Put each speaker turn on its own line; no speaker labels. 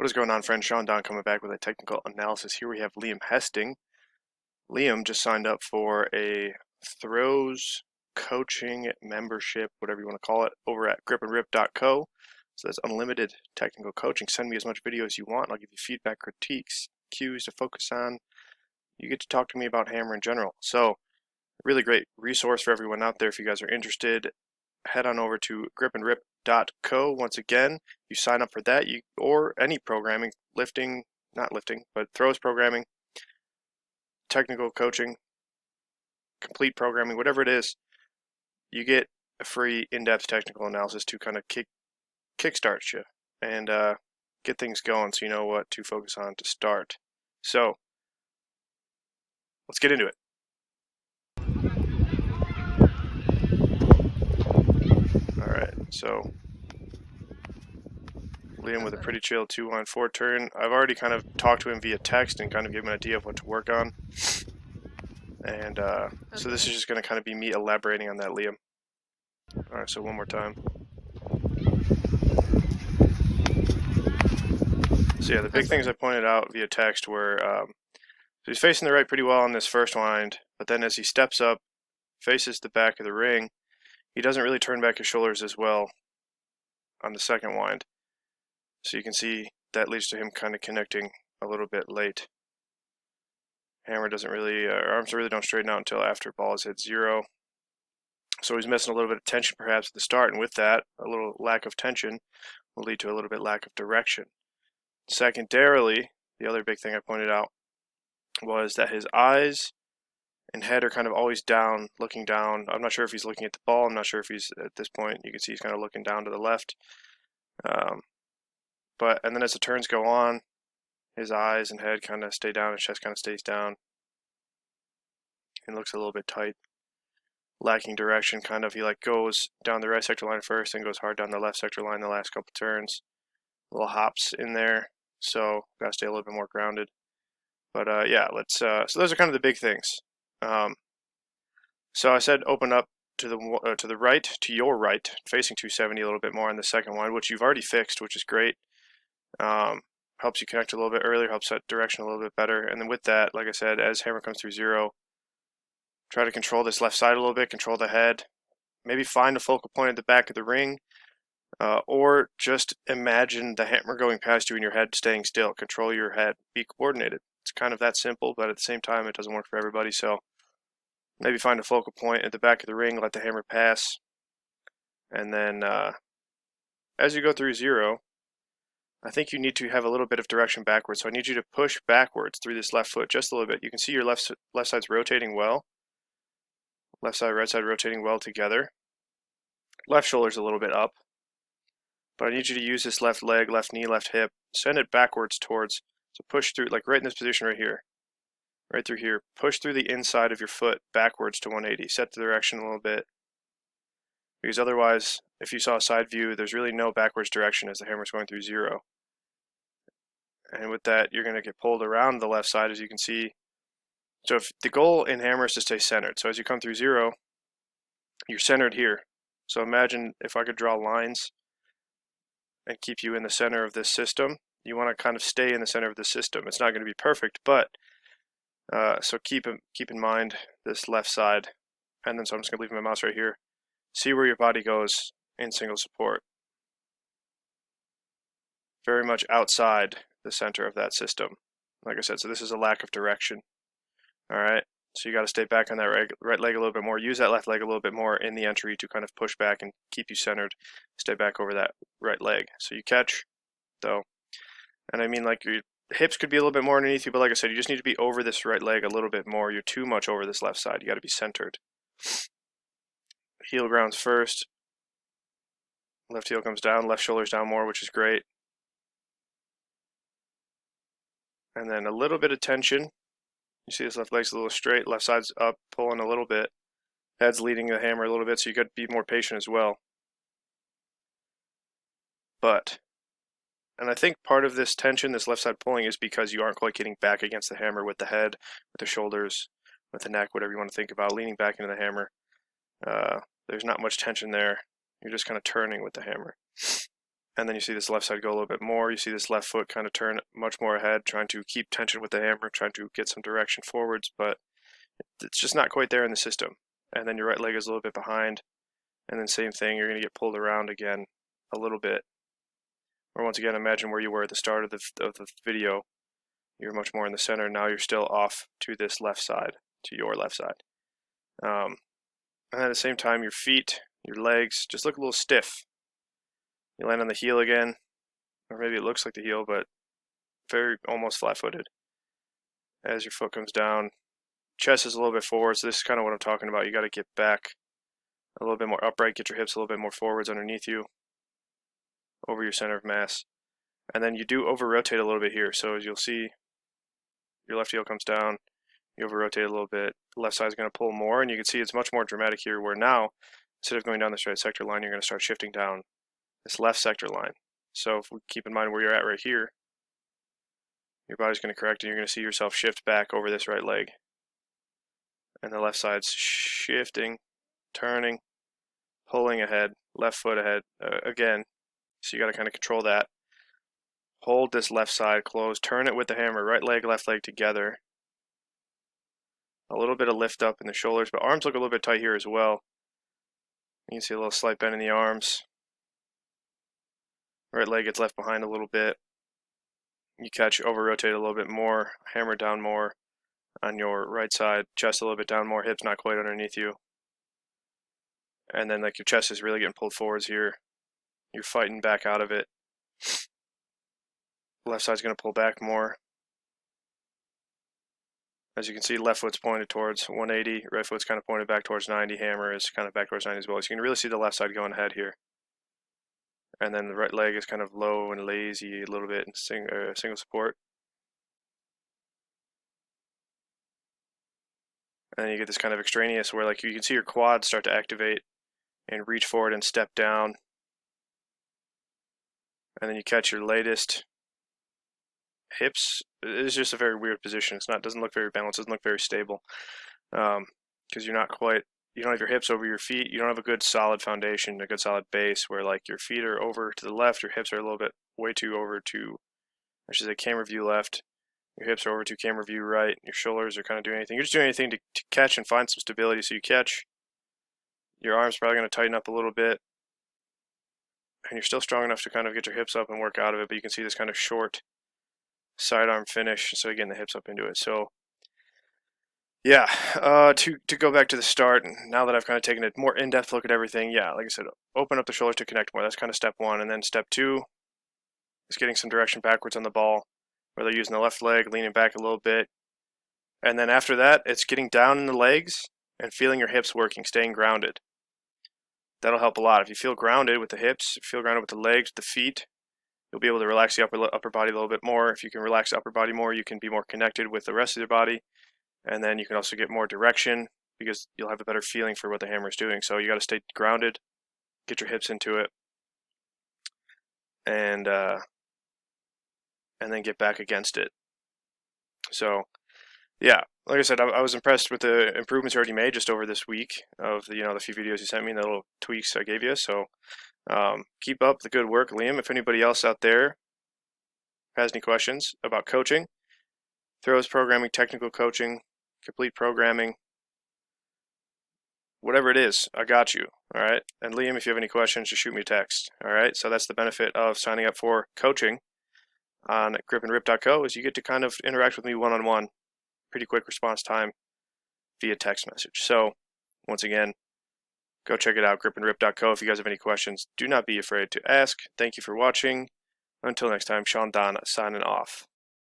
What is going on, friends? Sean Don coming back with a technical analysis. Here we have Liam Hesting. Liam just signed up for a throws coaching membership, whatever you want to call it, over at gripandrip.co. So that's unlimited technical coaching. Send me as much video as you want, and I'll give you feedback, critiques, cues to focus on. You get to talk to me about hammer in general. So, really great resource for everyone out there. If you guys are interested, head on over to gripandrip.co. Once again, you sign up for that, or any programming, not lifting, but throws programming, technical coaching, complete programming, whatever it is, you get a free in-depth technical analysis to kind of kickstart you and get things going so you know what to focus on to start. So let's get into it. Alright, so Liam with a pretty chill 2-line-4 turn. I've already kind of talked to him via text and kind of gave him an idea of what to work on. And so this is just going to kind of be me elaborating on that, Liam. Alright, so one more time. So yeah, the big things I pointed out via text were, so he's facing the right pretty well on this first wind, but then as he steps up, faces the back of the ring, he doesn't really turn back his shoulders as well on the second wind. So you can see that leads to him kind of connecting a little bit late. Hammer doesn't really, arms really don't straighten out until after ball has hit zero. So he's missing a little bit of tension perhaps at the start, and with that, a little lack of tension will lead to a little bit lack of direction. Secondarily, the other big thing I pointed out was that his eyes and head are kind of always down, looking down. I'm not sure if he's looking at the ball. I'm not sure if he's, at this point, you can see he's kind of looking down to the left. And then as the turns go on, his eyes and head kind of stay down, his chest kind of stays down. It looks a little bit tight. Lacking direction, kind of, he like goes down the right sector line first and goes hard down the left sector line the last couple turns. Little hops in there, so gotta stay a little bit more grounded. But yeah, let's. So those are kind of the big things. So I said open up to the right, to your right, facing 270 a little bit more on the second one, which you've already fixed, which is great. Helps you connect a little bit earlier, helps set direction a little bit better. And then with that, like I said, as hammer comes through zero, try to control this left side a little bit, control the head, maybe find a focal point at the back of the ring, or just imagine the hammer going past you and your head staying still. Control your head, be coordinated. It's kind of that simple, but at the same time, it doesn't work for everybody. So maybe find a focal point at the back of the ring, let the hammer pass, and then as you go through zero, I think you need to have a little bit of direction backwards. So I need you to push backwards through this left foot just a little bit. You can see your left side's rotating well. Left side, right side rotating well together. Left shoulder's a little bit up. But I need you to use this left leg, left knee, left hip. Send it backwards towards. So push through, like right in this position right here. Right through here. Push through the inside of your foot backwards to 180. Set the direction a little bit. Because otherwise, if you saw a side view, there's really no backwards direction as the hammer's going through zero. And with that, you're going to get pulled around the left side, as you can see. So if the goal in hammer is to stay centered. So as you come through zero, you're centered here. So imagine if I could draw lines and keep you in the center of this system. You want to kind of stay in the center of the system. It's not going to be perfect, but so keep in mind this left side. And then so I'm just going to leave my mouse right here. See where your body goes in single support. Very much outside the center of that system. Like I said, so this is a lack of direction. All right, so you got to stay back on that right leg a little bit more. Use that left leg a little bit more in the entry to kind of push back and keep you centered. Stay back over that right leg. So you catch, though. And I mean, like, your hips could be a little bit more underneath you, but like I said, you just need to be over this right leg a little bit more. You're too much over this left side. You got to be centered. Heel grounds first. Left heel comes down. Left shoulder's down more, which is great. And then a little bit of tension. You see this left leg's a little straight, left side's up, pulling a little bit. Head's leading the hammer a little bit, so you got to be more patient as well. And I think part of this tension, this left side pulling, is because you aren't quite getting back against the hammer with the head, with the shoulders, with the neck, whatever you want to think about, leaning back into the hammer. There's not much tension there. You're just kind of turning with the hammer. and then you see this left side go a little bit more. You see this left foot kind of turn much more ahead, trying to keep tension with the hammer, trying to get some direction forwards, but it's just not quite there in the system. And then your right leg is a little bit behind, and then same thing, you're going to get pulled around again a little bit. Or once again, imagine where you were at the start of the video. You're much more in the center. Now you're still off to this left side, to your left side. And at the same time, your feet, your legs just look a little stiff. You land on the heel again, or maybe it looks like the heel, but very almost flat-footed. As your foot comes down, chest is a little bit forward, so this is kind of what I'm talking about. You got to get back a little bit more upright, get your hips a little bit more forwards underneath you, over your center of mass. And then you do over-rotate a little bit here, so as you'll see, your left heel comes down, you over-rotate a little bit, the left side is going to pull more, and you can see it's much more dramatic here, where now, instead of going down this right sector line, you're going to start shifting down this left sector line. So if we keep in mind where you're at right here, your body's going to correct, and you're going to see yourself shift back over this right leg. And the left side's shifting, turning, pulling ahead, left foot ahead, again. So you got to kind of control that. Hold this left side closed, turn it with the hammer, right leg, left leg together. A little bit of lift up in the shoulders, but arms look a little bit tight here as well. You can see a little slight bend in the arms. Right leg gets left behind a little bit. You catch, over-rotate a little bit more, hammer down more on your right side, chest a little bit down more, hips not quite underneath you. And then like your chest is really getting pulled forwards here. You're fighting back out of it. Left side's going to pull back more. As you can see, left foot's pointed towards 180, right foot's kind of pointed back towards 90, hammer is kind of back towards 90 as well. So you can really see the left side going ahead here. And then the right leg is kind of low and lazy a little bit in single support. And then you get this kind of extraneous where like you can see your quads start to activate and reach forward and step down. And then you catch your latest hips. It's just a very weird position. Doesn't look very balanced, doesn't look very stable. Because you're not quite, you don't have your hips over your feet, you don't have a good solid foundation, a good solid base where like your feet are over to the left, your hips are a little bit way too over to, I should say, camera view left, your hips are over to camera view right, your shoulders are kind of doing anything. You're just doing anything to catch and find some stability. So you catch, your arms probably going to tighten up a little bit, and you're still strong enough to kind of get your hips up and work out of it, but you can see this kind of short sidearm finish, so again the hips up into it. So yeah, to go back to the start, now that I've kind of taken a more in-depth look at everything, yeah, like I said, open up the shoulders to connect more. That's kind of step one. And then step two is getting some direction backwards on the ball, where they're using the left leg, leaning back a little bit. And then after that, it's getting down in the legs and feeling your hips working, staying grounded. That'll help a lot. If you feel grounded with the hips, if you feel grounded with the legs, the feet, you'll be able to relax the upper body a little bit more. If you can relax the upper body more, you can be more connected with the rest of your body. And then you can also get more direction because you'll have a better feeling for what the hammer is doing. So you got to stay grounded, get your hips into it, and then get back against it. So yeah, like I said, I was impressed with the improvements you already made just over this week of the few videos you sent me and the little tweaks I gave you. So keep up the good work, Liam. If anybody else out there has any questions about coaching, throws programming, technical coaching, complete programming, whatever it is, I got you. All right. And Liam, if you have any questions, just shoot me a text. All right. So that's the benefit of signing up for coaching on gripandrip.co is you get to kind of interact with me one-on-one, pretty quick response time via text message. So once again, go check it out, gripandrip.co. If you guys have any questions, do not be afraid to ask. Thank you for watching. Until next time, Sean Don signing off.